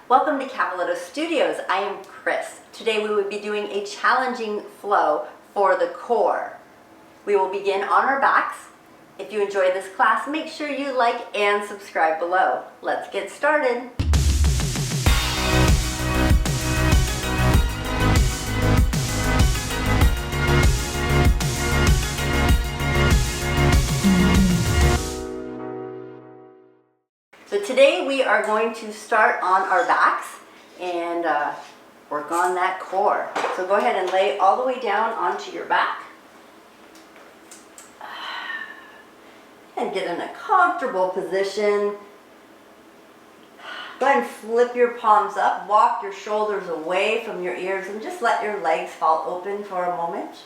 Welcome to Cavaletto Studios. I am Chris. Today we will be doing a challenging flow for the core. We will begin on our backs. If you enjoyed this class, make sure you like and subscribe below. Let's get started. So today we are going to start on our backs and work on that core. So go ahead and lay all the way down onto your back. And get in a comfortable position. Go ahead and flip your palms up, walk your shoulders away from your ears, and just let your legs fall open for a moment.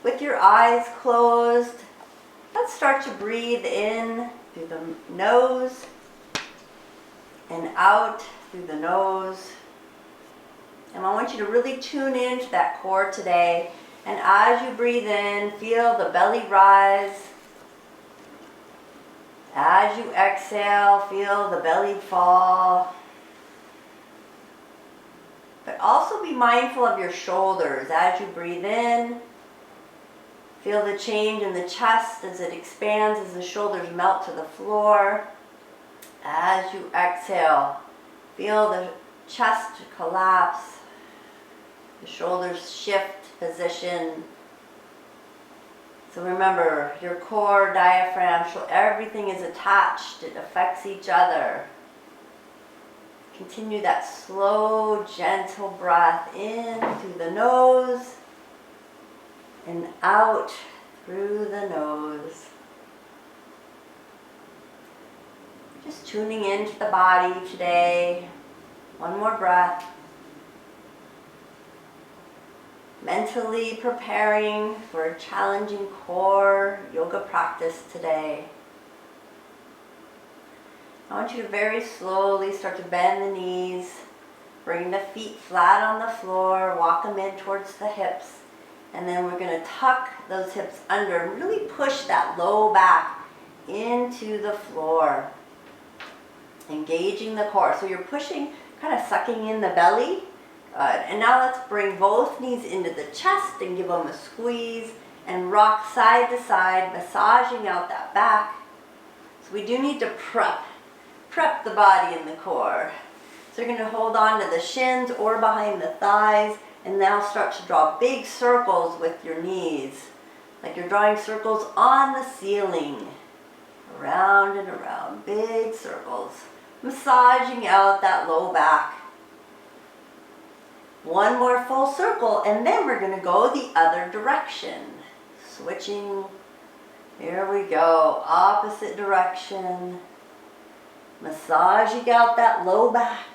With your eyes closed, let's start to breathe in through the nose and out through the nose. And I want you to really tune into that core today. And as you breathe in, feel the belly rise. As you exhale, feel the belly fall. But also be mindful of your shoulders as you breathe in. Feel the change in the chest as it expands, as the shoulders melt to the floor. As you exhale, feel the chest collapse, the shoulders shift position. So remember, your core, diaphragm, everything is attached. It affects each other. Continue that slow, gentle breath in through the nose and out through the nose. Just tuning into the body today. One more breath. Mentally preparing for a challenging core yoga practice today. I want you to very slowly start to bend the knees. Bring the feet flat on the floor. Walk them in towards the hips. And then we're going to tuck those hips under and really push that low back into the floor. Engaging the core. So you're pushing, kind of sucking in the belly. Good. And now let's bring both knees into the chest and give them a squeeze and rock side to side, massaging out that back. So we do need to prep the body and the core. So you're going to hold on to the shins or behind the thighs. And now start to draw big circles with your knees, like you're drawing circles on the ceiling, around and around, big circles, massaging out that low back. One more full circle, and then we're going to go the other direction, switching. Here we go, opposite direction, massaging out that low back.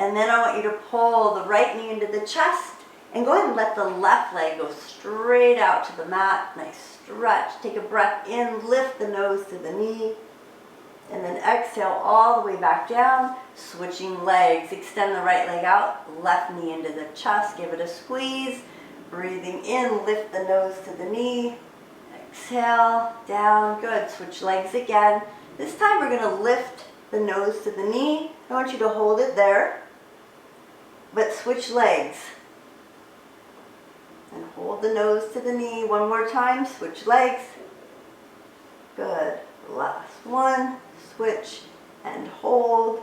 And then I want you to pull the right knee into the chest and go ahead and let the left leg go straight out to the mat. Nice stretch. Take a breath in, lift the nose to the knee, and then exhale all the way back down. Switching legs. Extend the right leg out, left knee into the chest. Give it a squeeze. Breathing in, lift the nose to the knee. Exhale, down. Good. Switch legs again. This time we're going to lift the nose to the knee. I want you to hold it there. But switch legs. And hold the nose to the knee. One more time. Switch legs. Good. Last one. Switch and hold.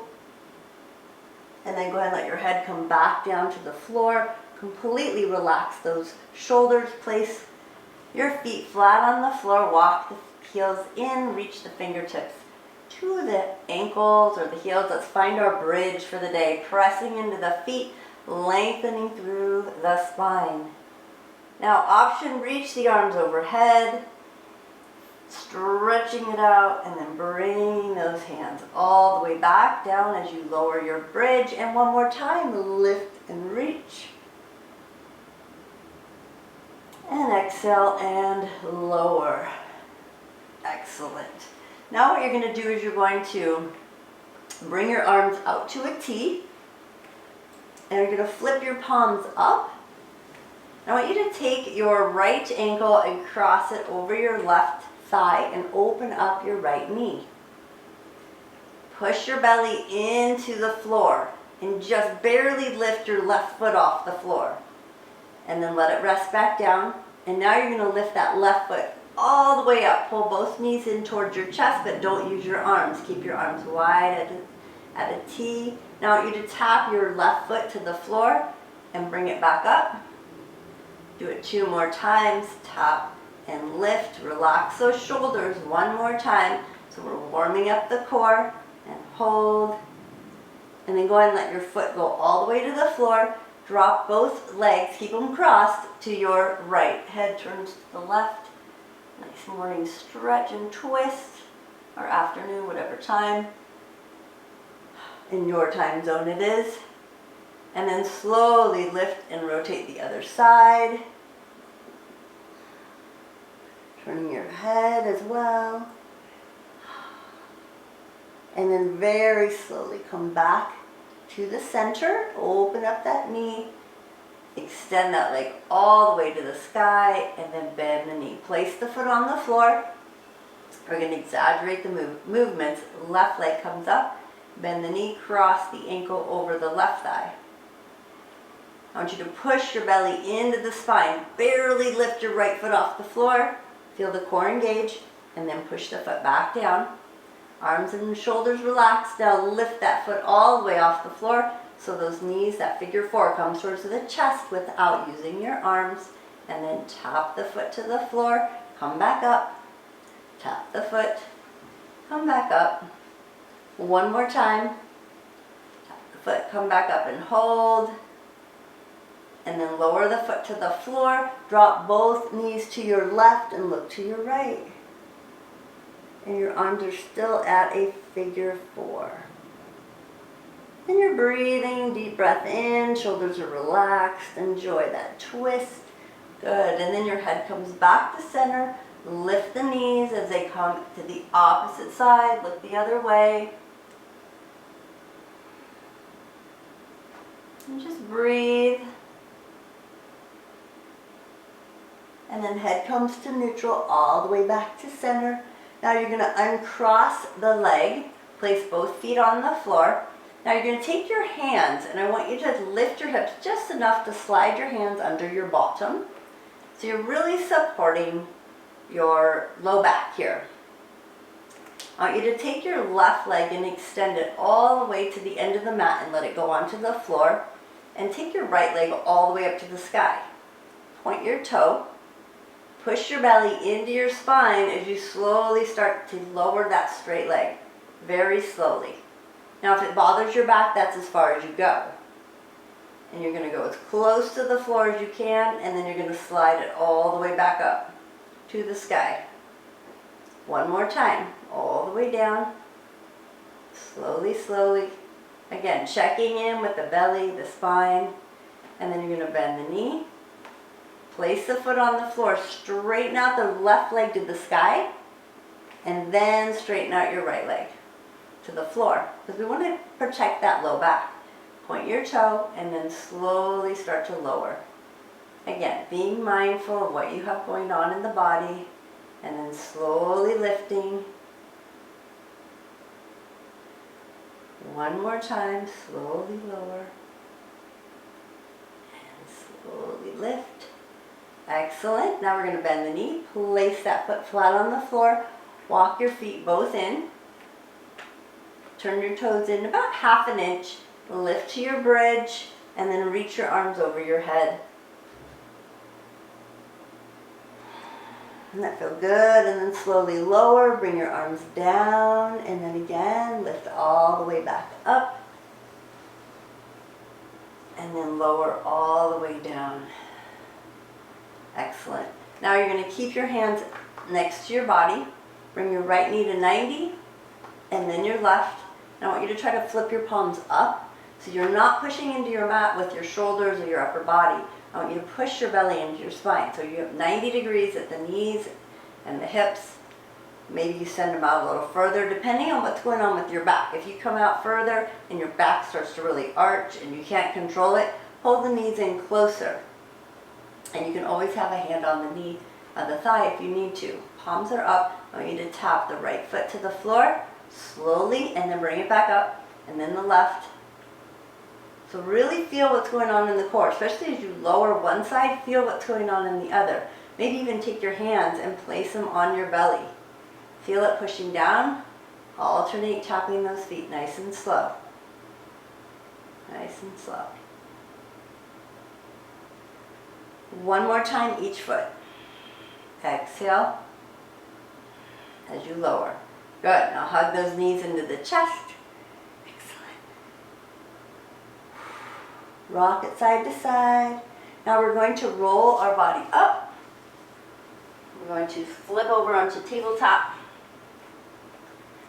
And then go ahead and let your head come back down to the floor. Completely relax those shoulders. Place your feet flat on the floor. Walk the heels in. Reach the fingertips to the ankles or the heels. Let's find our bridge for the day. Pressing into the feet, lengthening through the spine. Now option, reach the arms overhead, stretching it out, and then bring those hands all the way back down as you lower your bridge. And one more time, lift and reach. And exhale and lower. Excellent. Now what you're going to do is you're going to bring your arms out to a T, and you're going to flip your palms up. I want you to take your right ankle and cross it over your left thigh and open up your right knee. push your belly into the floor and just barely lift your left foot off the floor. And then let it rest back down. And now you're going to lift that left foot all the way up. Pull both knees in towards your chest, but don't use your arms. Keep your arms wide at a T. Now I want you to tap your left foot to the floor and bring it back up. Do it 2 more times. Tap and lift. Relax those shoulders 1 more time. So we're warming up the core, and hold. And then go ahead and let your foot go all the way to the floor. Drop both legs, keep them crossed to your right. Head turns to the left. Nice morning stretch and twist, or afternoon, whatever time. In your time zone it is. And then slowly lift and rotate the other side. Turning your head as well. And then very slowly come back to the center. Open up that knee. Extend that leg all the way to the sky, and then bend the knee. Place the foot on the floor. We're going to exaggerate the movements. Left leg comes up. Bend the knee, cross the ankle over the left thigh. I want you to push your belly into the spine. Barely lift your right foot off the floor. Feel the core engage, and then push the foot back down. Arms and shoulders relaxed. Now lift that foot all the way off the floor. So those knees, that figure 4, comes towards the chest without using your arms. And then tap the foot to the floor. Come back up. Tap the foot. Come back up. 1 more time. Tap the foot. Come back up and hold. And then lower the foot to the floor. Drop both knees to your left and look to your right. And your arms are still at a figure 4. And you're breathing, deep breath in, shoulders are relaxed. Enjoy that twist. Good. And then your head comes back to center. Lift the knees as they come to the opposite side. Look the other way. And just breathe. And then head comes to neutral all the way back to center. Now you're going to uncross the leg, place both feet on the floor. Now you're going to take your hands, and I want you to lift your hips just enough to slide your hands under your bottom. So you're really supporting your low back here. I want you to take your left leg and extend it all the way to the end of the mat and let it go onto the floor. And take your right leg all the way up to the sky. Point your toe. Push your belly into your spine as you slowly start to lower that straight leg. Very slowly. Now if it bothers your back, that's as far as you go. And you're going to go as close to the floor as you can, and then you're going to slide it all the way back up to the sky. 1 more time. All the way down. Slowly, slowly. Again, checking in with the belly, the spine. And then you're going to bend the knee. Place the foot on the floor. Straighten out the left leg to the sky. And then straighten out your right leg to the floor. Because we want to protect that low back. Point your toe and then slowly start to lower. Again, being mindful of what you have going on in the body. And then slowly lifting. 1 more time. Slowly lower. And slowly lift. Excellent. Now we're going to bend the knee. Place that foot flat on the floor. Walk your feet both in. Turn your toes in about 1/2 inch. Lift to your bridge. And then reach your arms over your head. Doesn't that feel good? And then slowly lower. Bring your arms down. And then again, lift all the way back up. And then lower all the way down. Excellent. Now you're going to keep your hands next to your body. Bring your right knee to 90 and then your left. Now I want you to try to flip your palms up so you're not pushing into your mat with your shoulders or your upper body. I want you to push your belly into your spine. So you have 90 degrees at the knees and the hips. Maybe you send them out a little further depending on what's going on with your back. If you come out further and your back starts to really arch and you can't control it, hold the knees in closer. And you can always have a hand on the knee of the thigh if you need to. Palms are up. I want you to tap the right foot to the floor. slowly, and then bring it back up, and then the left. So really feel what's going on in the core, especially as you lower one side, feel what's going on in the other. Maybe even take your hands and place them on your belly. Feel it pushing down, alternate tapping those feet nice and slow. Nice and slow. One more time each foot. Exhale as you lower. Good. Now hug those knees into the chest. Excellent. Rock it side to side. Now we're going to roll our body up. We're going to flip over onto tabletop.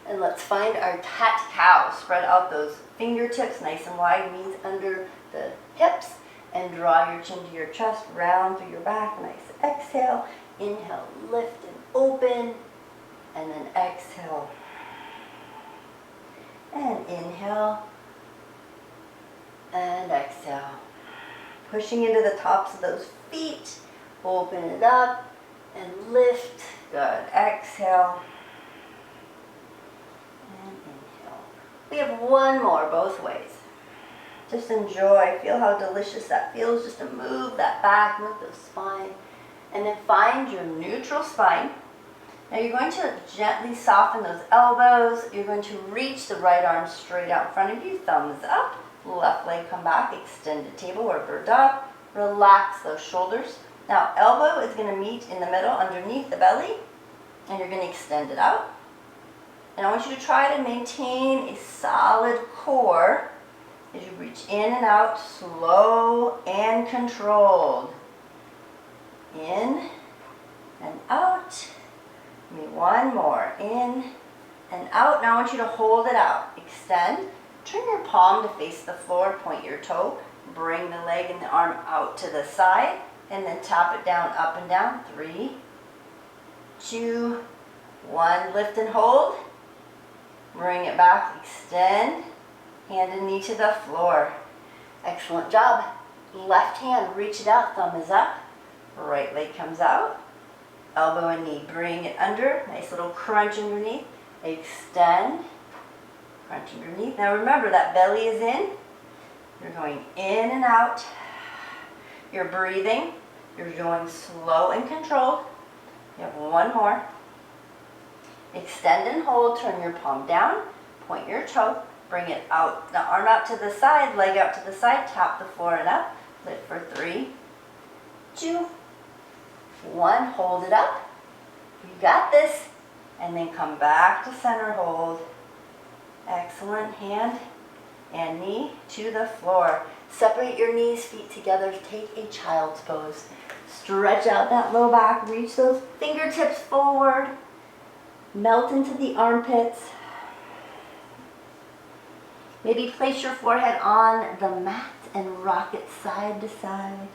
And let's find our cat-cow. Spread out those fingertips nice and wide, knees under the hips. And draw your chin to your chest, round through your back. Nice exhale. Inhale, lift and open. And then exhale. And inhale. And exhale. Pushing into the tops of those feet. Open it up and lift. Good. Exhale. And inhale. We have one more both ways. Just enjoy. Feel how delicious that feels just to move that back, move the spine. And then find your neutral spine. Now you're going to gently soften those elbows. You're going to reach the right arm straight out in front of you. Thumbs up. Left leg come back. Extended table or bird dog. Relax those shoulders. Now elbow is going to meet in the middle underneath the belly. And you're going to extend it out. And I want you to try to maintain a solid core as you reach in and out, slow and controlled. In and out. Give me one more. In and out. Now I want you to hold it out. Extend. Turn your palm to face the floor. Point your toe. Bring the leg and the arm out to the side. And then tap it down, up and down. 3, 2, 1. Lift and hold. Bring it back. Extend. Hand and knee to the floor. Excellent job. Left hand, reach it out, thumb is up. Right leg comes out. Elbow and knee, bring it under. Nice little crunch underneath. Extend. Crunch underneath. Now remember that belly is in. You're going in and out. You're breathing. You're going slow and controlled. You have one more. Extend and hold. Turn your palm down. Point your toe. Bring it out, the arm out to the side, leg out to the side, tap the floor and up. Lift for 3, 2, 1. Hold it up. You got this. And then come back to center hold. Excellent. Hand and knee to the floor. Separate your knees, feet together. Take a child's pose. Stretch out that low back. Reach those fingertips forward. Melt into the armpits. Maybe place your forehead on the mat and rock it side to side.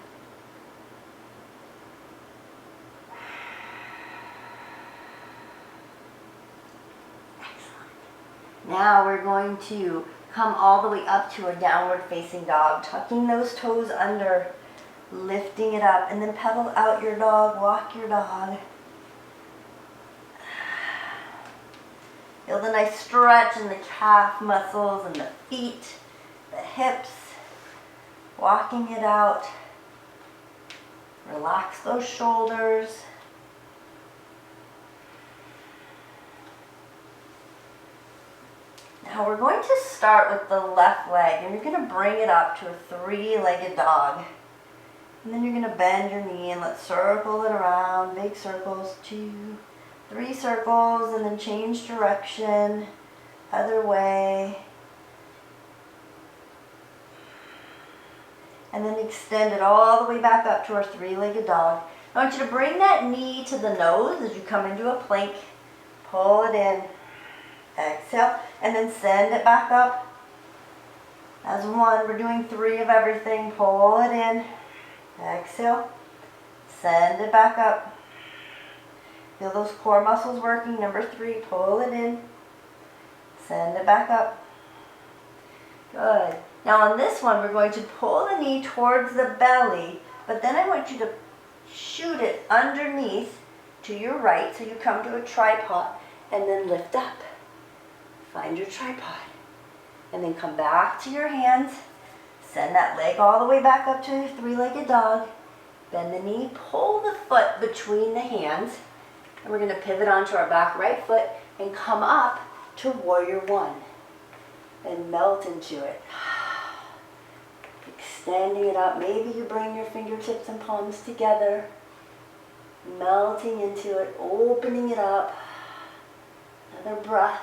Excellent. Now we're going to come all the way up to a downward facing dog, tucking those toes under, lifting it up, and then pedal out your dog, walk your dog. Feel the nice stretch in the calf muscles and the feet, the hips, walking it out. Relax those shoulders. Now we're going to start with the left leg, and you're going to bring it up to a 3-legged dog. And then you're going to bend your knee and let's circle it around, big circles, 2, 3 circles, and then change direction, other way. And then extend it all the way back up to our 3-legged dog. I want you to bring that knee to the nose as you come into a plank. Pull it in. Exhale. And then send it back up. As 1. We're doing 3 of everything. Pull it in. Exhale. Send it back up. Feel those core muscles working. Number 3. Pull it in. Send it back up. Good. Now on this one, we're going to pull the knee towards the belly, but then I want you to shoot it underneath to your right, so you come to a tripod, and then lift up. Find your tripod. And then come back to your hands. Send that leg all the way back up to your three-legged dog. Bend the knee, pull the foot between the hands. And we're going to pivot onto our back right foot and come up to warrior one. And melt into it. Extending it up. Maybe you bring your fingertips and palms together. Melting into it, opening it up. Another breath.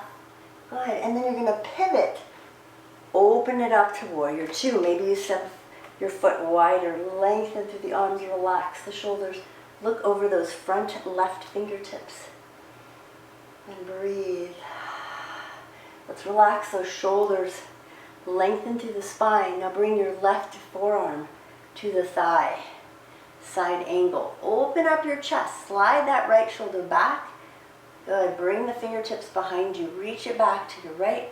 Good. And then you're going to pivot. Open it up to warrior two. Maybe you step your foot wider, lengthen through the arms, relax the shoulders. Look over those front left fingertips. And breathe. Let's relax those shoulders. Lengthen through the spine. Now bring your left forearm to the thigh. Side angle. Open up your chest. Slide that right shoulder back. Good. Bring the fingertips behind you. Reach it back to your right,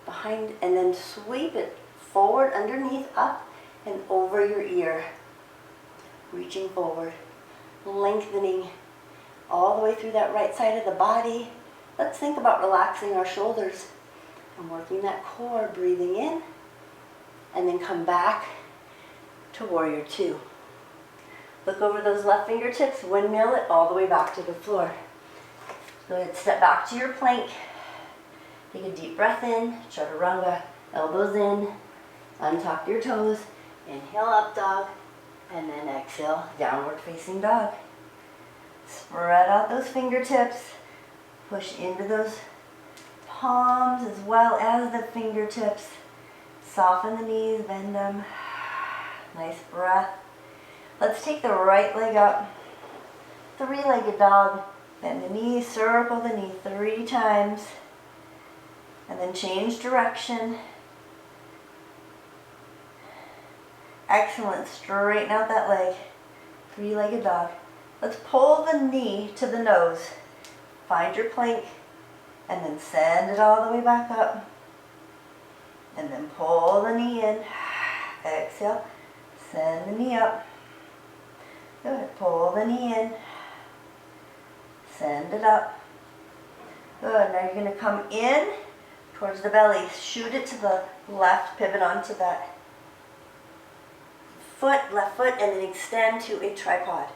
behind, and then sweep it forward, underneath, up, and over your ear. Reaching forward. Lengthening all the way through that right side of the body. Let's think about relaxing our shoulders and working that core. Breathing in, and then come back to warrior two. Look over those left fingertips, windmill it all the way back to the floor. Go ahead, step back to your plank. Take a deep breath in, chaturanga, elbows in, untuck your toes, inhale up dog, and then exhale, downward facing dog. Spread out those fingertips, push into those palms as well as the fingertips. Soften the knees, bend them. Nice breath. Let's take the right leg up. Three-legged dog. Bend the knee, circle the knee 3 times. And then change direction. Excellent. Straighten out that leg. Three-legged dog. Let's pull the knee to the nose. Find your plank. And then send it all the way back up. And then pull the knee in. Exhale. Send the knee up. Good. Pull the knee in. Send it up. Good. Now you're going to come in towards the belly. Shoot it to the left. Pivot onto that foot, left foot, and then extend to a tripod.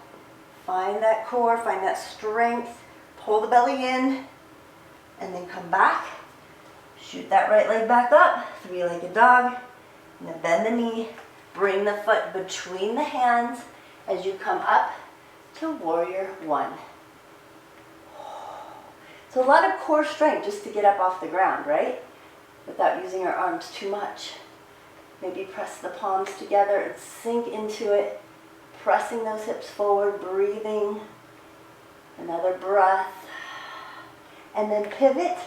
Find that core. Find that strength. Pull the belly in. And then come back. Shoot that right leg back up. Three-legged dog. And then bend the knee. Bring the foot between the hands as you come up to warrior one. So a lot of core strength just to get up off the ground, right? Without using our arms too much. Maybe press the palms together and sink into it. Pressing those hips forward, breathing. Another breath. And then pivot.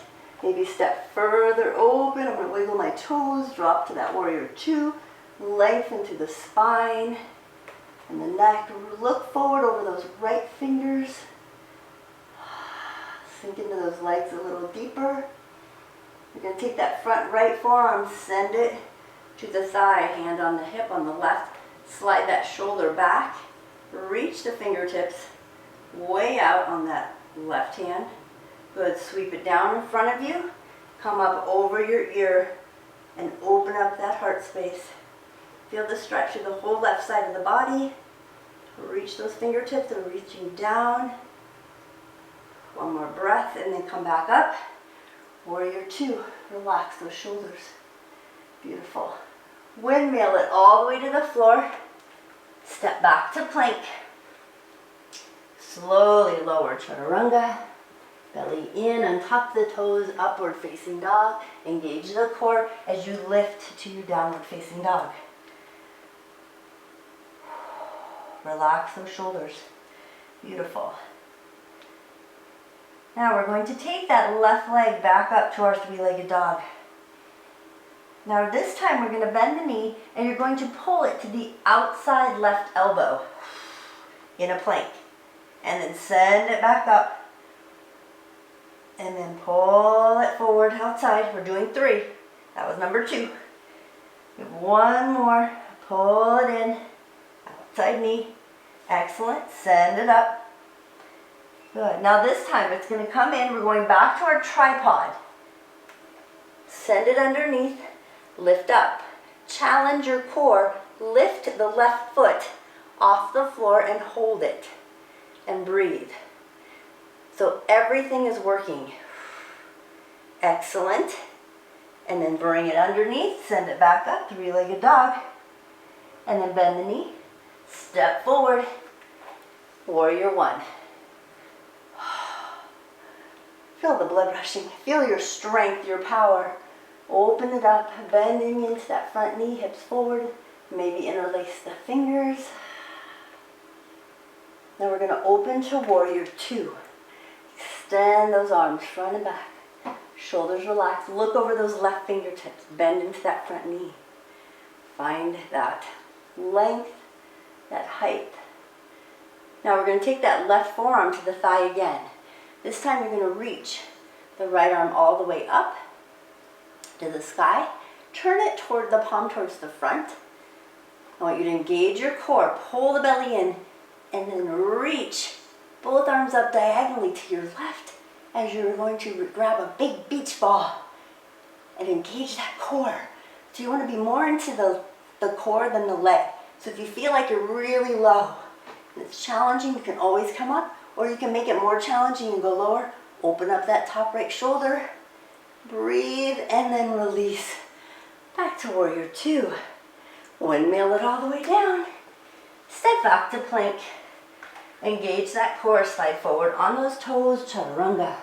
Maybe step further open. I'm going to wiggle my toes. Drop to that warrior two. Lengthen through the spine and the neck. Look forward over those right fingers. Sink into those legs a little deeper. You're going to take that front right forearm, send it to the thigh. Hand on the hip on the left. Slide that shoulder back. Reach the fingertips way out on that left hand. Good. Sweep it down in front of you. Come up over your ear and open up that heart space. Feel the stretch through the whole left side of the body. Reach those fingertips and reaching down. One more breath and then come back up. Warrior two. Relax those shoulders. Beautiful. Windmill it all the way to the floor. Step back to plank. Slowly lower chaturanga. Belly in, untuck the toes, upward facing dog. Engage the core as you lift to your downward facing dog. Relax those shoulders. Beautiful. Now we're going to take that left leg back up to our three-legged dog. Now this time we're going to bend the knee and you're going to pull it to the outside left elbow in a plank. And then send it back up. And then pull it forward outside. We're doing 3. That was number 2. We have one more. Pull it in. Outside knee. Excellent. Send it up. Good. Now this time it's going to come in. We're going back to our tripod. Send it underneath, lift up. Challenge your core, lift the left foot off the floor and hold it. And breathe. So everything is working. Excellent. And then bring it underneath, send it back up, three-legged dog. And then bend the knee, step forward, warrior one. Feel the blood rushing, feel your strength, your power. Open it up, bending into that front knee, hips forward. Maybe interlace the fingers. Now we're going to open to warrior two. Extend those arms front and back. Shoulders relaxed. Look over those left fingertips. Bend into that front knee. Find that length, that height. Now we're going to take that left forearm to the thigh again. This time you're going to reach the right arm all the way up to the sky. Turn it toward the palm towards the front. I want you to engage your core. Pull the belly in and then reach both arms up diagonally to your left as you're going to grab a big beach ball and engage that core. So you want to be more into the core than the leg. So if you feel like you're really low and it's challenging, you can always come up, or you can make it more challenging and go lower. Open up that top right shoulder, breathe, and then release. Back to warrior two. Windmill it all the way down. Step back to plank. Engage that core, slide forward on those toes, chaturanga.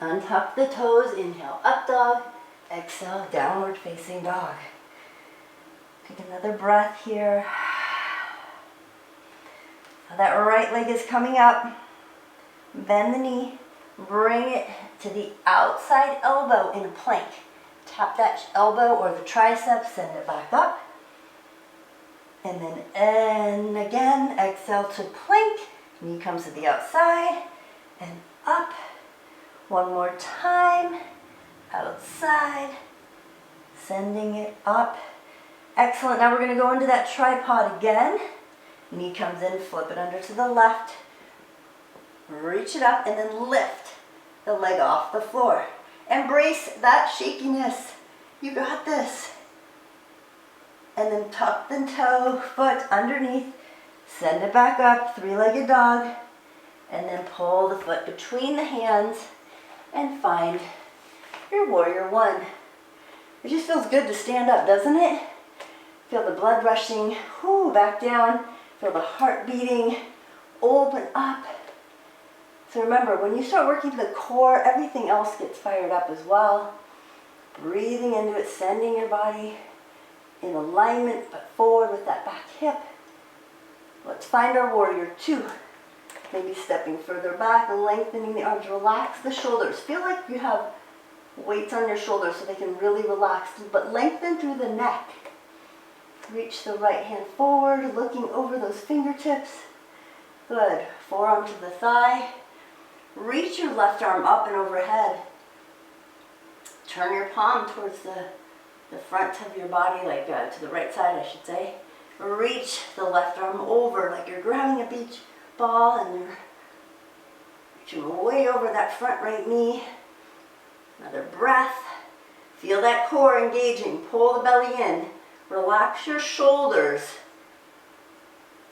Untuck the toes, inhale, up dog. Exhale, downward facing dog. Take another breath here. Now that right leg is coming up. Bend the knee, bring it to the outside elbow in a plank. Tap that elbow or the triceps, send it back up. And then and again, exhale to plank. Knee comes to the outside and up. One more time, outside, sending it up. Excellent, now we're gonna go into that tripod again. Knee comes in, flip it under to the left. Reach it up and then lift the leg off the floor. Embrace that shakiness. You got this. And then tuck the toe, foot underneath. Send it back up, three-legged dog. And then pull the foot between the hands and find your warrior one. It just feels good to stand up, doesn't it? Feel the blood rushing, whoo, back down. Feel the heart beating, open up. So remember, when you start working the core, everything else gets fired up as well. Breathing into it, sending your body in alignment, but forward with that back hip. Let's find our warrior two. Maybe stepping further back, lengthening the arms, relax the shoulders. Feel like you have weights on your shoulders so they can really relax, but lengthen through the neck. Reach the right hand forward, looking over those fingertips. Good. Forearm to the thigh. Reach your left arm up and overhead. Turn your palm towards the front of your body, like to the right side, I should say. Reach the left arm over like you're grabbing a beach ball and you're reaching way over that front right knee. Another breath. Feel that core engaging. Pull the belly in. Relax your shoulders.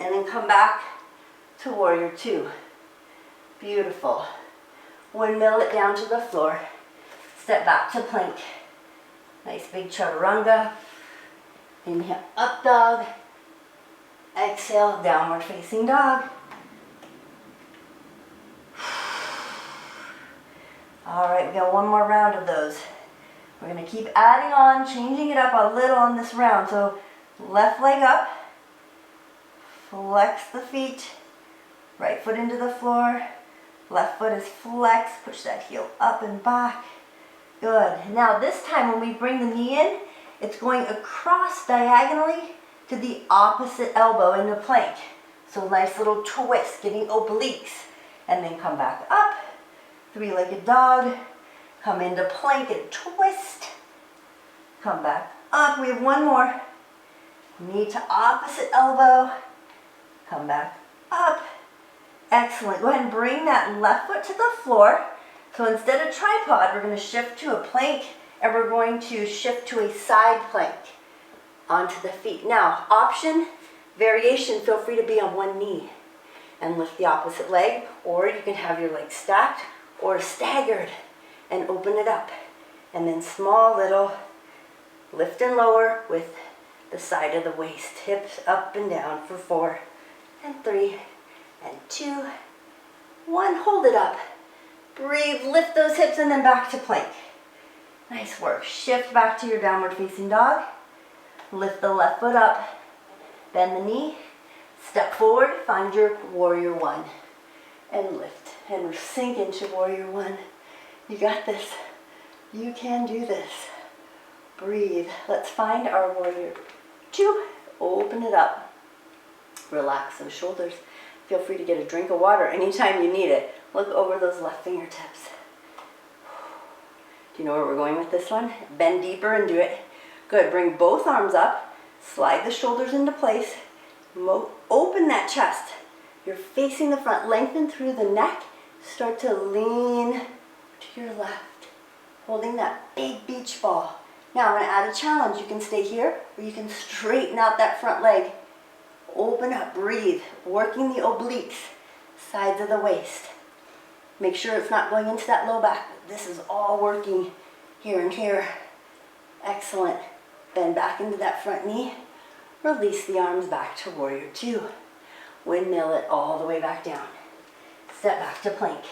And then come back to warrior two. Beautiful. Windmill it down to the floor. Step back to plank. Nice big chaturanga. Inhale, up dog. Exhale, downward facing dog. All right, we got one more round of those. We're gonna keep adding on, changing it up a little on this round. So left leg up, flex the feet, right foot into the floor, left foot is flexed, push that heel up and back. Good. Now this time when we bring the knee in, it's going across diagonally to the opposite elbow in the plank. So nice little twist, getting obliques. And then come back up, three-legged dog, come into plank and twist. Come back up, we have one more. Knee to opposite elbow, come back up. Excellent, go ahead and bring that left foot to the floor. So instead of tripod, we're gonna shift to a plank and we're going to shift to a side plank onto the feet. Now, option, variation, feel free to be on one knee and lift the opposite leg, or you can have your legs stacked or staggered and open it up. And then small little lift and lower with the side of the waist. Hips up and down for 4 and 3 and 2, 1. Hold it up. Breathe, lift those hips and then back to plank. Nice work. Shift back to your downward facing dog. Lift the left foot up. Bend the knee. Step forward. Find your warrior 1. And lift. And sink into warrior 1. You got this. You can do this. Breathe. Let's find our warrior 2. Open it up. Relax those shoulders. Feel free to get a drink of water anytime you need it. Look over those left fingertips. Do you know where we're going with this one? Bend deeper and do it. Good. Bring both arms up. Slide the shoulders into place. Open that chest. You're facing the front. Lengthen through the neck. Start to lean to your left. Holding that big beach ball. Now I'm going to add a challenge. You can stay here or you can straighten out that front leg. Open up. Breathe. Working the obliques. Sides of the waist. Make sure it's not going into that low back. This is all working here and here. Excellent. Bend back into that front knee. Release the arms back to warrior 2. Windmill it all the way back down. Step back to plank.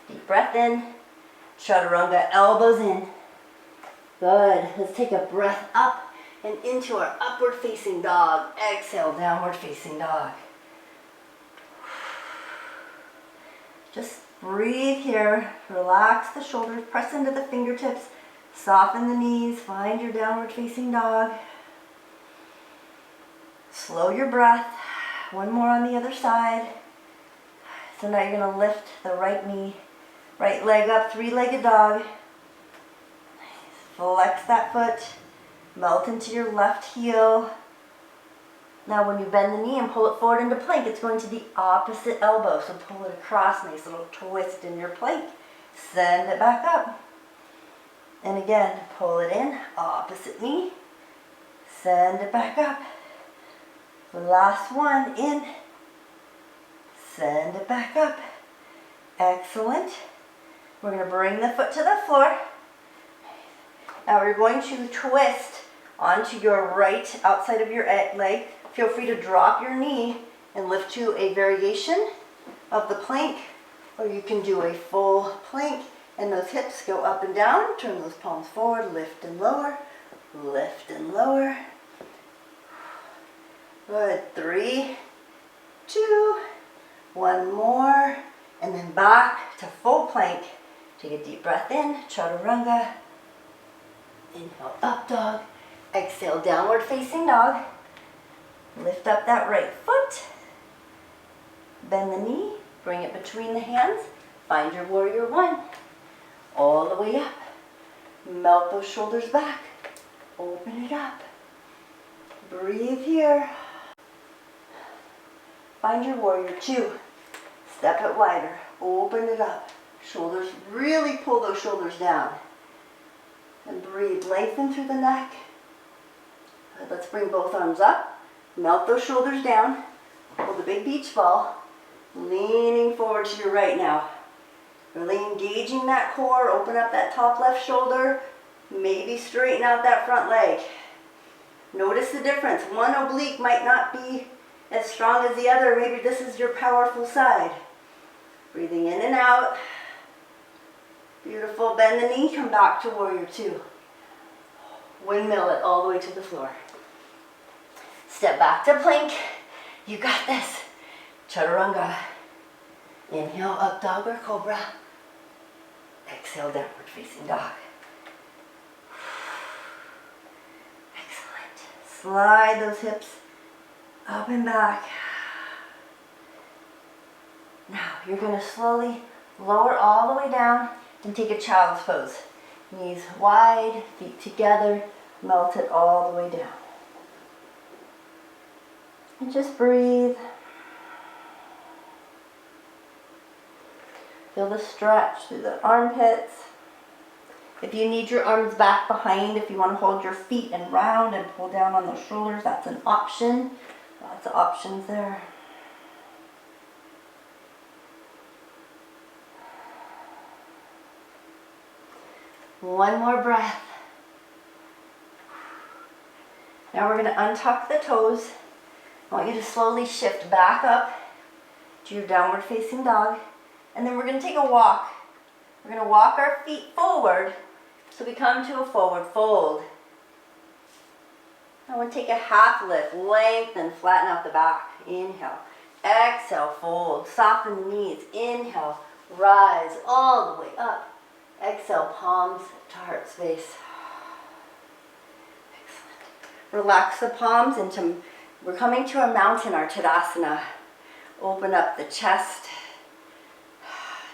Deep breath in. Chaturanga, elbows in. Good. Let's take a breath up and into our upward facing dog. Exhale, downward facing dog. Just breathe here. Relax the shoulders. Press into the fingertips. Soften the knees. Find your downward facing dog. Slow your breath. One more on the other side. So now you're going to lift the right knee. Right leg up. Three-legged dog. Flex that foot. Melt into your left heel. Now when you bend the knee and pull it forward into plank, it's going to the opposite elbow. So pull it across, nice little twist in your plank. Send it back up. And again, pull it in, opposite knee. Send it back up. The last one, in. Send it back up. Excellent. We're going to bring the foot to the floor. Now we're going to twist onto your right outside of your leg. Feel free to drop your knee and lift to a variation of the plank, or you can do a full plank and those hips go up and down. Turn those palms forward, lift and lower, lift and lower. Good. 3, 2, 1 more, and then back to full plank. Take a deep breath in, chaturanga. Inhale, up dog. Exhale, downward facing dog. Lift up that right foot. Bend the knee. Bring it between the hands. Find your warrior 1. All the way up. Melt those shoulders back. Open it up. Breathe here. Find your warrior 2. Step it wider. Open it up. Shoulders, really pull those shoulders down. And breathe. Lengthen through the neck. Let's bring both arms up. Melt those shoulders down. Hold the big beach ball. Leaning forward to your right now. Really engaging that core. Open up that top left shoulder. Maybe straighten out that front leg. Notice the difference. One oblique might not be as strong as the other. Maybe this is your powerful side. Breathing in and out. Beautiful. Bend the knee. Come back to warrior 2. Windmill it all the way to the floor. Step back to plank. You got this. Chaturanga. Inhale, up dog or cobra. Exhale, downward facing dog. Excellent. Slide those hips up and back. Now you're going to slowly lower all the way down and take a child's pose. Knees wide, feet together, melt it all the way down. And just breathe. Feel the stretch through the armpits. If you need your arms back behind, if you want to hold your feet and round and pull down on those shoulders, that's an option. Lots of options there. One more breath. Now we're going to untuck the toes. I want you to slowly shift back up to your downward facing dog. And then we're going to take a walk. We're going to walk our feet forward so we come to a forward fold. I want to take a half lift, lengthen, flatten out the back. Inhale. Exhale, fold. Soften the knees. Inhale, rise all the way up. Exhale, palms to heart space. Excellent. Relax the palms into, we're coming to a mountain, our Tadasana. Open up the chest.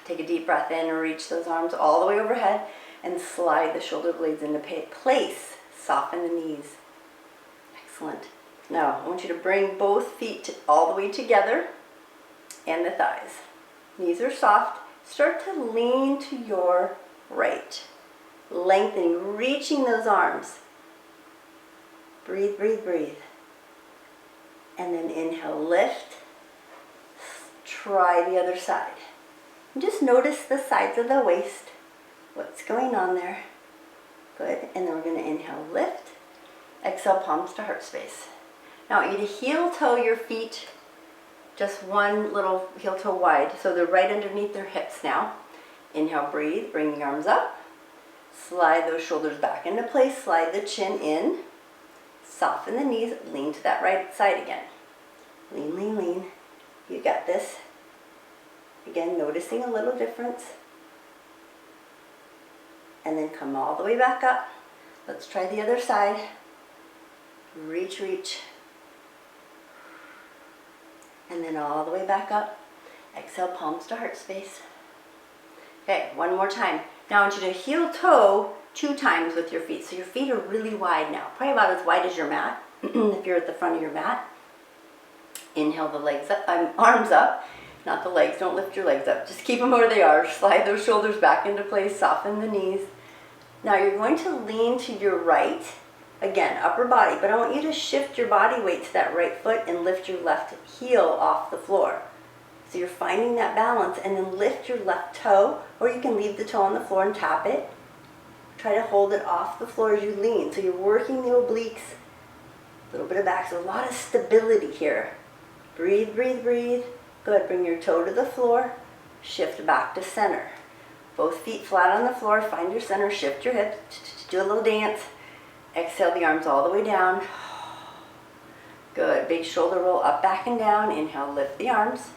Take a deep breath in and reach those arms all the way overhead and slide the shoulder blades into place. Soften the knees. Excellent. Now, I want you to bring both feet all the way together and the thighs. Knees are soft. Start to lean to your right. Lengthening, reaching those arms. Breathe, breathe, breathe. And then inhale, lift. Try the other side. And just notice the sides of the waist. What's going on there? Good. And then we're going to inhale, lift. Exhale, palms to heart space. Now I want you to heel toe your feet just one little heel toe wide. So they're right underneath their hips now. Inhale, breathe. Bring the arms up. Slide those shoulders back into place. Slide the chin in. Soften the knees. Lean to that right side again. Lean, lean, lean. You got this. Again, noticing a little difference. And then come all the way back up. Let's try the other side. Reach, reach. And then all the way back up. Exhale, palms to heart space. Okay, one more time. Now I want you to heel toe 2 times with your feet. So your feet are really wide now. Probably about as wide as your mat, if you're at the front of your mat. Inhale the legs up, arms up. Not the legs, don't lift your legs up. Just keep them where they are. Slide those shoulders back into place, soften the knees. Now you're going to lean to your right. Again, upper body, but I want you to shift your body weight to that right foot and lift your left heel off the floor. So you're finding that balance, and then lift your left toe, or you can leave the toe on the floor and tap it. Try to hold it off the floor as you lean. So you're working the obliques, a little bit of back, so a lot of stability here. Breathe, breathe, breathe. Good, bring your toe to the floor, shift back to center. Both feet flat on the floor, find your center, shift your hips, do a little dance. Exhale the arms all the way down. Good, big shoulder roll up, back and down. Inhale, lift the arms.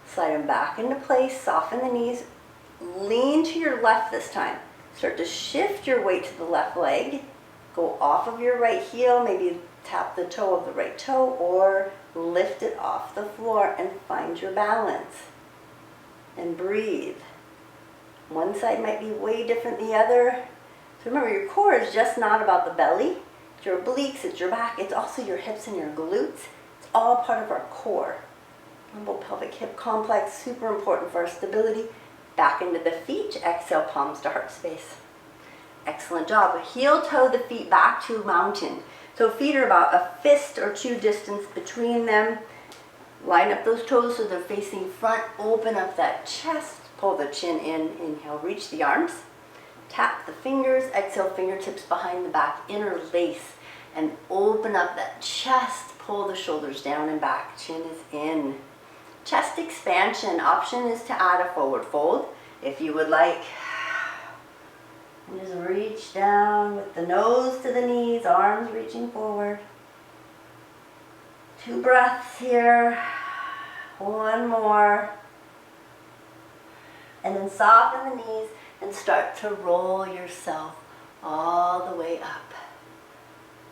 Slide them back into place, soften the knees. Lean to your left this time. Start to shift your weight to the left leg. Go off of your right heel, maybe tap the toe of the right toe, or lift it off the floor and find your balance. And breathe. One side might be way different than the other. So remember, your core is just not about the belly. It's your obliques, it's your back, it's also your hips and your glutes. It's all part of our core. Lumbo-pelvic hip complex, super important for our stability. Back into the feet, exhale, palms to heart space. Excellent job. Heel toe the feet back to mountain. So feet are about a fist or 2 distance between them. Line up those toes so they're facing front. Open up that chest. Pull the chin in. Inhale, reach the arms. Tap the fingers. Exhale, fingertips behind the back. Interlace and open up that chest. Pull the shoulders down and back. Chin is in. Chest expansion. Option is to add a forward fold if you would like. And just reach down with the nose to the knees, arms reaching forward. 2 breaths here. 1 more. And then soften the knees and start to roll yourself all the way up.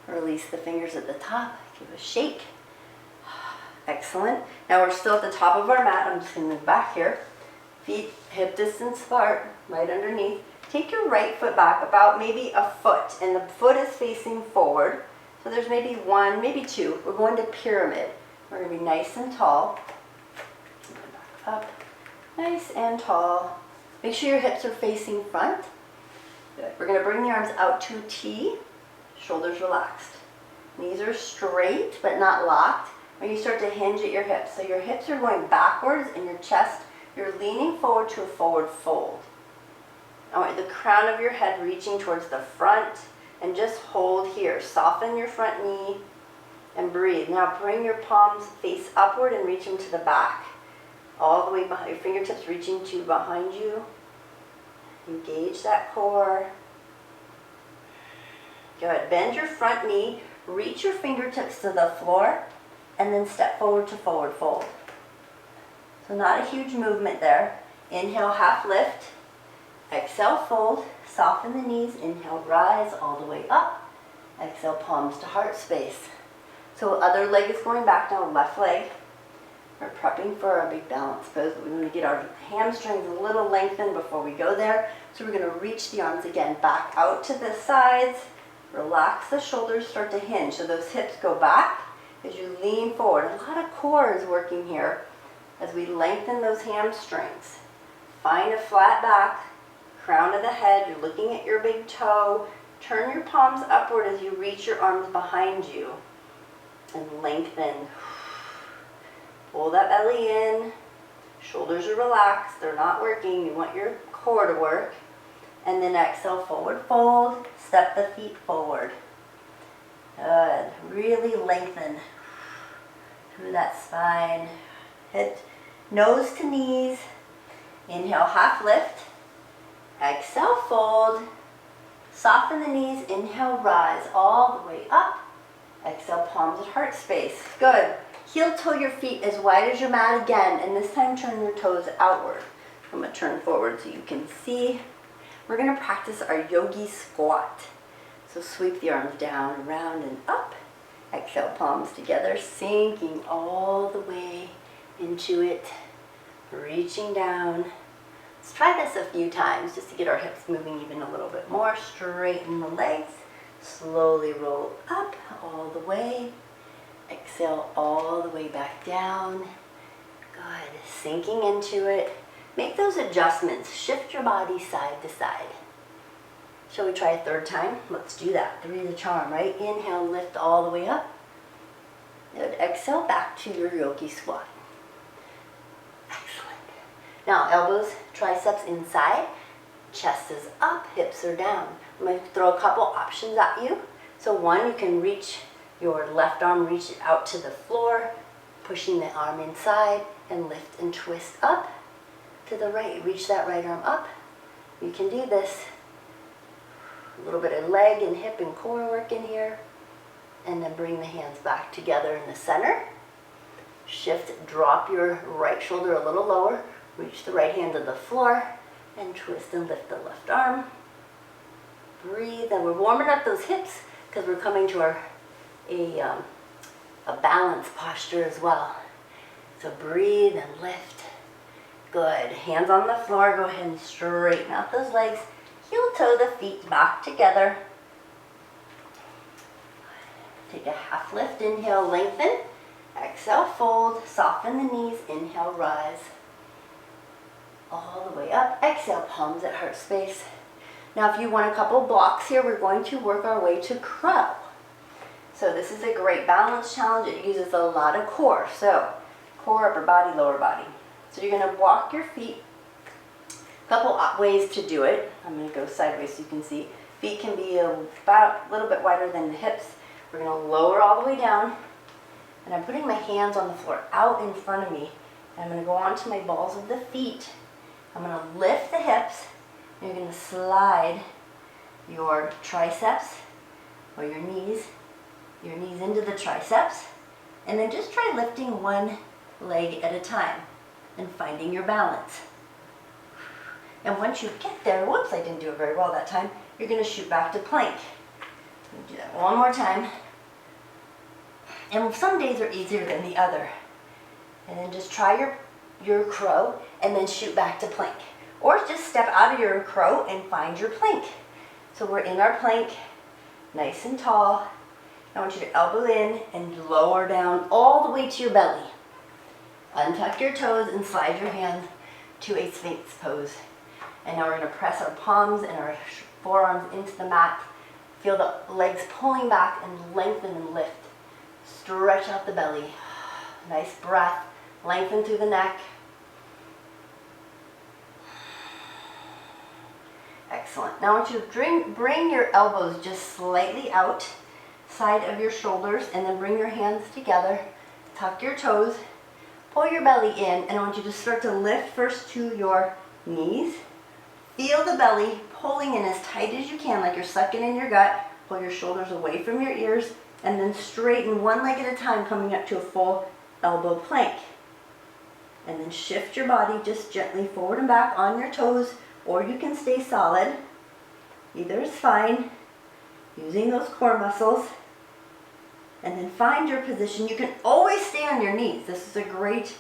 Release the fingers at the top. Give a shake. Excellent. Now we're still at the top of our mat. I'm just going to move back here. Feet hip distance apart, right underneath. Take your right foot back about maybe a foot, and the foot is facing forward. So there's maybe 1, maybe 2. We're going to pyramid. We're going to be nice and tall. Back up. Nice and tall. Make sure your hips are facing front. Good. We're going to bring the arms out to T, shoulders relaxed. Knees are straight but not locked. When you start to hinge at your hips, so your hips are going backwards and your chest, you're leaning forward to a forward fold. I want the crown of your head reaching towards the front and just hold here. Soften your front knee and breathe. Now bring your palms face upward and reach them to the back. All the way behind, your fingertips reaching to behind you. Engage that core. Good. Bend your front knee, reach your fingertips to the floor, and then step forward to forward fold. So not a huge movement there. Inhale, half lift. Exhale, fold. Soften the knees. Inhale, rise all the way up. Exhale, palms to heart space. So other leg is going back now, left leg. We're prepping for our big balance pose, but we want to get our hamstrings a little lengthened before we go there. So we're going to reach the arms again back out to the sides. Relax the shoulders, start to hinge. So those hips go back as you lean forward. A lot of core is working here as we lengthen those hamstrings. Find a flat back, crown of the head. You're looking at your big toe. Turn your palms upward as you reach your arms behind you and lengthen. Pull that belly in. Shoulders are relaxed. They're not working. You want your core to work. And then exhale, forward fold. Step the feet forward. Good. Really lengthen through that spine. Head, nose to knees. Inhale, half lift. Exhale, fold. Soften the knees. Inhale, rise all the way up. Exhale, palms at heart space. Good. Heel toe your feet as wide as your mat again, and this time turn your toes outward. I'm going to turn forward so you can see. We're going to practice our yogi squat. So sweep the arms down, around, and up. Exhale, palms together, sinking all the way into it. Reaching down. Let's try this a few times just to get our hips moving even a little bit more. Straighten the legs. Slowly roll up all the way. Exhale all the way back down. Good. Sinking into it. Make those adjustments. Shift your body side to side. Shall we try a third time? Let's do that. Three the charm, right? Inhale, lift all the way up. Good. Exhale, back to your yogi squat. Excellent. Now, elbows, triceps inside. Chest is up, hips are down. I'm going to throw a couple options at you. So one, you can reach your left arm, reach it out to the floor, pushing the arm inside, and lift and twist up to the right. Reach that right arm up. You can do this. A little bit of leg and hip and core work in here. And then bring the hands back together in the center. Shift, drop your right shoulder a little lower. Reach the right hand to the floor. And twist and lift the left arm. Breathe, and we're warming up those hips because we're coming to a balance posture as well. So breathe and lift. Good. Hands on the floor. Go ahead and straighten out those legs. Heel toe the feet back together. Take a half lift. Inhale, lengthen. Exhale, fold. Soften the knees. Inhale, rise. All the way up. Exhale, palms at heart space. Now if you want a couple blocks here, we're going to work our way to crow. So this is a great balance challenge. It uses a lot of core. So core, upper body, lower body. So you're going to walk your feet. A couple ways to do it. I'm going to go sideways so you can see. Feet can be about a little bit wider than the hips. We're going to lower all the way down. And I'm putting my hands on the floor out in front of me. And I'm going to go onto my balls of the feet. I'm going to lift the hips. You're going to slide your triceps or your knees into the triceps. And then just try lifting one leg at a time and finding your balance. And once you get there, whoops, I didn't do it very well that time, you're going to shoot back to plank. Do that one more time. And some days are easier than the other. And then just try your crow and then shoot back to plank. Or just step out of your crow and find your plank. So we're in our plank, nice and tall. I want you to elbow in and lower down all the way to your belly. Untuck your toes and slide your hands to a Sphinx pose. And now we're going to press our palms and our forearms into the mat. Feel the legs pulling back and lengthen and lift. Stretch out the belly. Nice breath. Lengthen through the neck. Excellent. Now I want you to bring your elbows just slightly out, side of your shoulders, and then bring your hands together. Tuck your toes. Pull your belly in, and I want you to start to lift first to your knees. Feel the belly pulling in as tight as you can, like you're sucking in your gut. Pull your shoulders away from your ears, and then straighten one leg at a time, coming up to a full elbow plank. And then shift your body just gently forward and back on your toes, or you can stay solid. Either is fine, using those core muscles. And then find your position. You can always stay on your knees. This is a great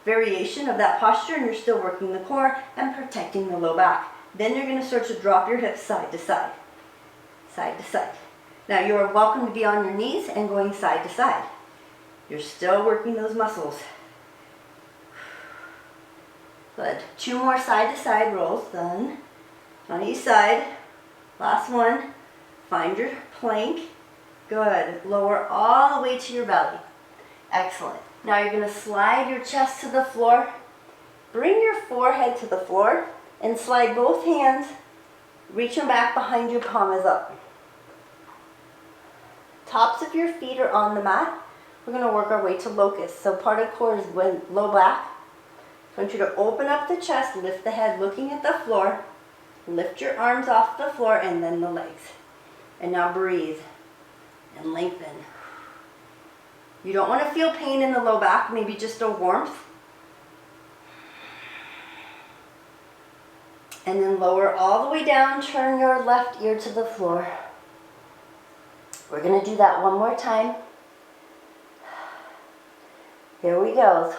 variation of that posture, and you're still working the core and protecting the low back. Then you're going to start to drop your hips side to side, side to side. Now you are welcome to be on your knees and going side to side. You're still working those muscles. Good. 2 more side to side rolls done. On each side. Last one. Find your plank. Good. Lower all the way to your belly. Excellent. Now you're going to slide your chest to the floor. Bring your forehead to the floor and slide both hands. Reach them back behind you, palm is up. Tops of your feet are on the mat. We're going to work our way to locust. So part of core is low back. I want you to open up the chest, lift the head looking at the floor. Lift your arms off the floor and then the legs. And now breathe and lengthen. You don't want to feel pain in the low back, maybe just a warmth. And then lower all the way down, turn your left ear to the floor. We're going to do that one more time. Here we go.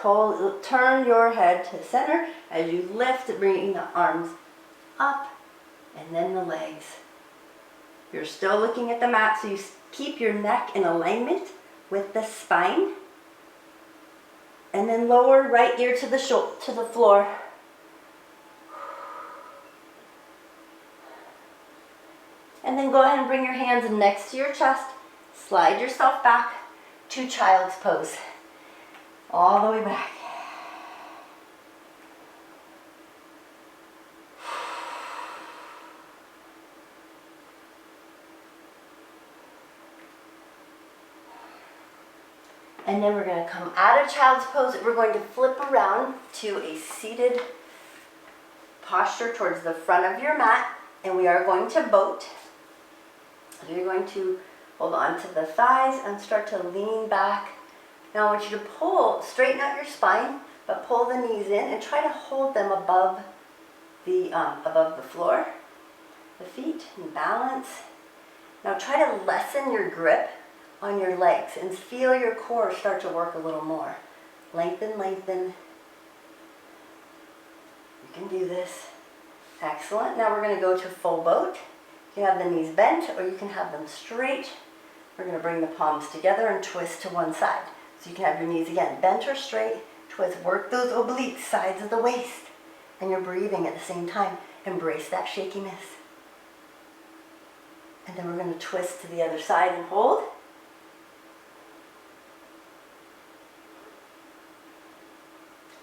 Turn your head to center as you lift, bringing the arms up and then the legs. You're still looking at the mat, so you keep your neck in alignment with the spine. And then lower right ear to the floor. And then go ahead and bring your hands next to your chest. Slide yourself back to child's pose. All the way back. And then we're going to come out of child's pose. We're going to flip around to a seated posture towards the front of your mat. And we are going to boat. You're going to hold on to the thighs and start to lean back. Now I want you to straighten out your spine, but pull the knees in and try to hold them above the floor, the feet, and balance. Now try to lessen your grip on your legs and feel your core start to work a little more. Lengthen, lengthen. You can do this. Excellent. Now we're going to go to full boat. You can have the knees bent or you can have them straight. We're going to bring the palms together and twist to one side. So you can have your knees again bent or straight, twist, work those obliques, sides of the waist. And you're breathing at the same time. Embrace that shakiness. And then we're going to twist to the other side and hold.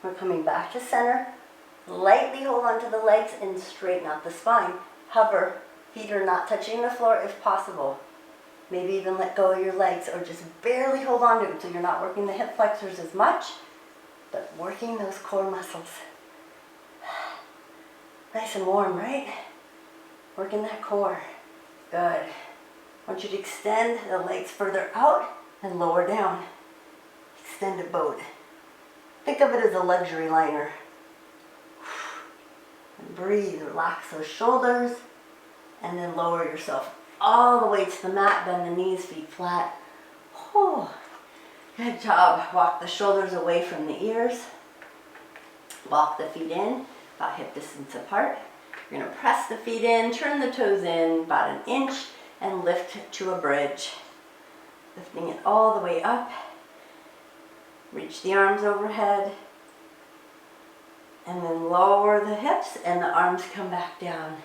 We're coming back to center. Lightly hold onto the legs and straighten out the spine. Hover. Feet are not touching the floor if possible. Maybe even let go of your legs or just barely hold on to them so you're not working the hip flexors as much, but working those core muscles. Nice and warm, right? Working that core. Good. I want you to extend the legs further out and lower down. Extended boat. Think of it as a luxury liner. And breathe, relax those shoulders, and then lower yourself all the way to the mat, bend the knees, feet flat. Oh, good job. Walk the shoulders away from the ears. Walk the feet in, about hip distance apart. You're going to press the feet in, turn the toes in about an inch, and lift to a bridge. Lifting it all the way up. Reach the arms overhead. And then lower the hips and the arms come back down.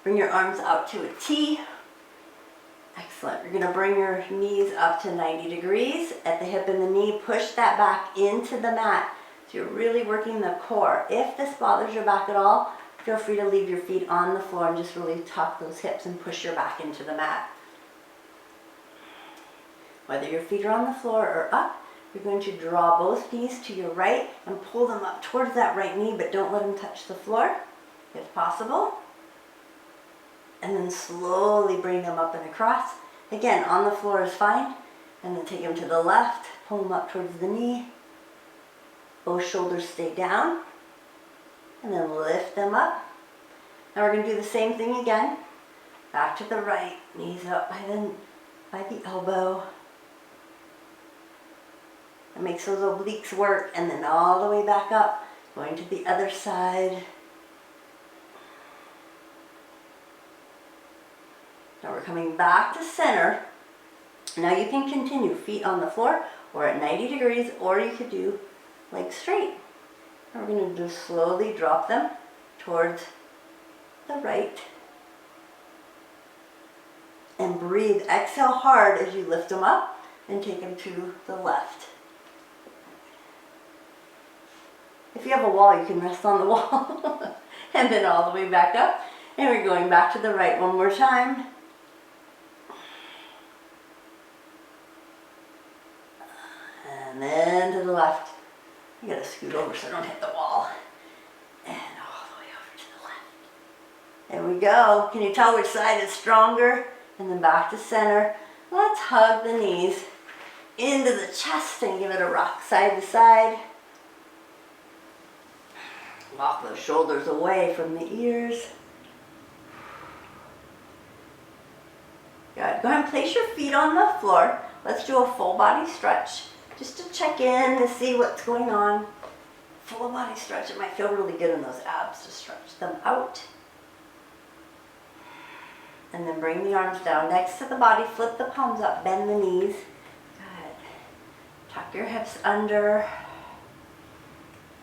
Bring your arms out to a T. Excellent. You're going to bring your knees up to 90 degrees at the hip and the knee. Push that back into the mat. So you're really working the core. If this bothers your back at all, feel free to leave your feet on the floor and just really tuck those hips and push your back into the mat. Whether your feet are on the floor or up, you're going to draw both knees to your right and pull them up towards that right knee, but don't let them touch the floor if possible. And then slowly bring them up and across. Again, on the floor is fine. And then take them to the left, pull them up towards the knee. Both shoulders stay down. And then lift them up. Now we're going to do the same thing again. Back to the right, knees up by the elbow. That makes those obliques work. And then all the way back up, going to the other side. Now we're coming back to center. Now you can continue feet on the floor or at 90 degrees, or you could do legs straight. Now we're going to just slowly drop them towards the right. And breathe. Exhale hard as you lift them up and take them to the left. If you have a wall, you can rest on the wall. And then all the way back up. And we're going back to the right one more time. And then to the left. I gotta scoot over so I don't hit the wall. And all the way over to the left. There we go. Can you tell which side is stronger? And then back to center. Let's hug the knees into the chest and give it a rock side to side. Walk those shoulders away from the ears. Good. Go ahead and place your feet on the floor. Let's do a full body stretch. Just to check in to see what's going on. Full body stretch. It might feel really good in those abs to stretch them out. And then bring the arms down next to the body. Flip the palms up. Bend the knees. Good. Tuck your hips under.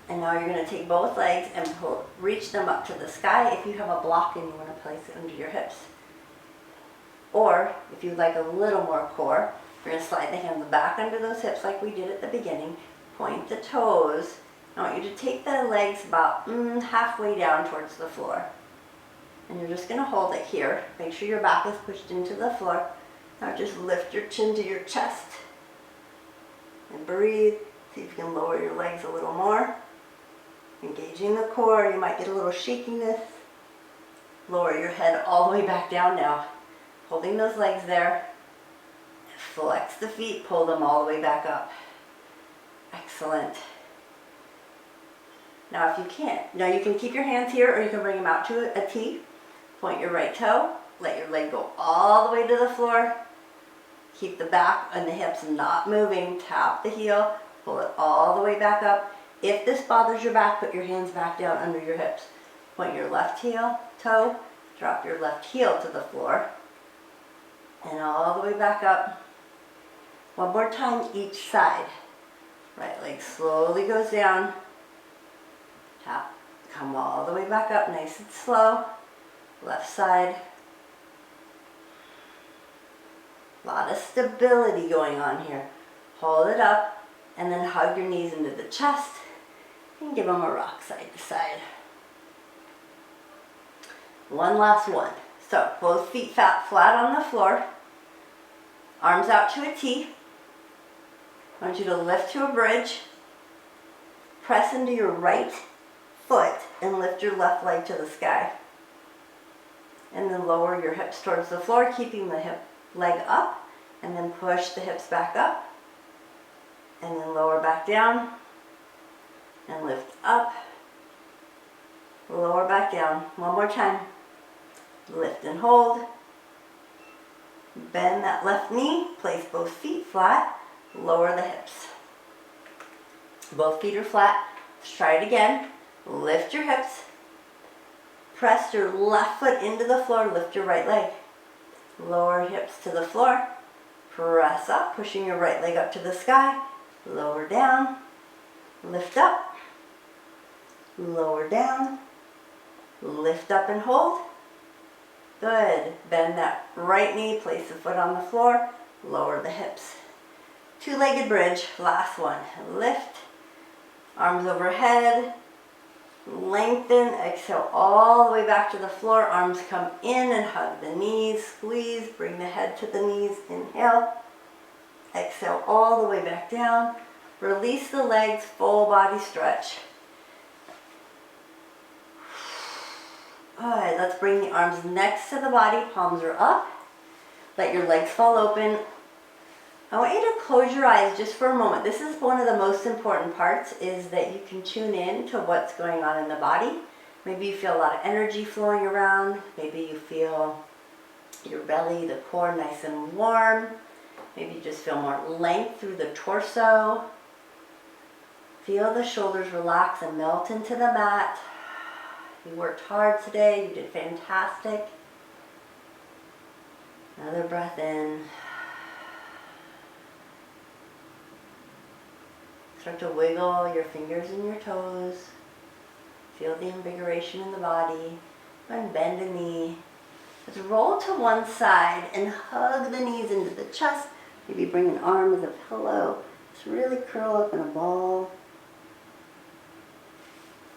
And now you're going to take both legs and reach them up to the sky if you have a block and you want to place it under your hips. Or if you'd like a little more core, we're going to slide the hands back under those hips like we did at the beginning. Point the toes. I want you to take the legs about halfway down towards the floor. And you're just going to hold it here. Make sure your back is pushed into the floor. Now just lift your chin to your chest. And breathe. See if you can lower your legs a little more. Engaging the core. You might get a little shakiness. Lower your head all the way back down now. Holding those legs there. Flex the feet, pull them all the way back up. Excellent. Now if you can't, now you can keep your hands here or you can bring them out to a T. Point your right toe, let your leg go all the way to the floor. Keep the back and the hips not moving. Tap the heel, pull it all the way back up. If this bothers your back, put your hands back down under your hips. Point your left toe, drop your left heel to the floor. And all the way back up. One more time each side. Right leg slowly goes down. Tap. Come all the way back up, nice and slow. Left side. A lot of stability going on here. Hold it up and then hug your knees into the chest and give them a rock side to side. One last one. So both feet flat on the floor. Arms out to a T. I want you to lift to a bridge. Press into your right foot and lift your left leg to the sky. And then lower your hips towards the floor, keeping the leg up. And then push the hips back up. And then lower back down. And lift up. Lower back down. One more time. Lift and hold. Bend that left knee. Place both feet flat. Lower the hips. Both feet are flat. Let's try it again. Lift your hips. Press your left foot into the floor. Lift your right leg. Lower hips to the floor. Press up, pushing your right leg up to the sky. Lower down. Lift up. Lower down. Lift up and hold. Good. Bend that right knee, place the foot on the floor, lower the hips. Two-legged bridge, last one. Lift, arms overhead, lengthen, exhale all the way back to the floor, arms come in and hug the knees, squeeze, bring the head to the knees, inhale, exhale all the way back down, release the legs, full body stretch. Good, let's bring the arms next to the body, palms are up, let your legs fall open. I want you to close your eyes just for a moment. This is one of the most important parts, is that you can tune in to what's going on in the body. Maybe you feel a lot of energy flowing around. Maybe you feel your belly, the core nice and warm. Maybe you just feel more length through the torso. Feel the shoulders relax and melt into the mat. You worked hard today. You did fantastic. Another breath in. Start to wiggle your fingers and your toes. Feel the invigoration in the body. And bend a knee. Let's roll to one side and hug the knees into the chest. Maybe bring an arm as a pillow. Just really curl up in a ball.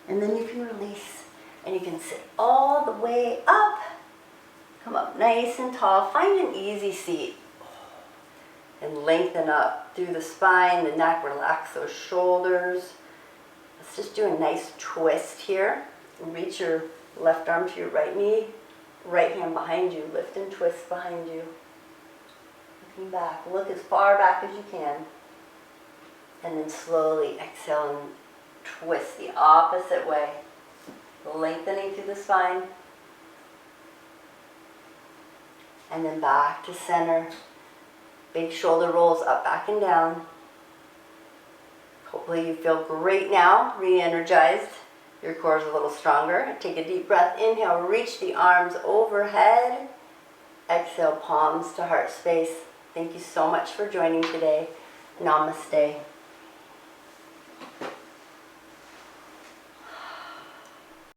And then you can release. And you can sit all the way up. Come up nice and tall. Find an easy seat. And lengthen up through the spine, the neck, relax those shoulders. Let's just do a nice twist here. Reach your left arm to your right knee, right hand behind you. Lift and twist behind you. Looking back, look as far back as you can. And then slowly exhale and twist the opposite way. Lengthening through the spine. And then back to center. Big shoulder rolls up, back, and down. Hopefully you feel great now, re-energized. Your core is a little stronger. Take a deep breath. Inhale, reach the arms overhead. Exhale, palms to heart space. Thank you so much for joining today. Namaste.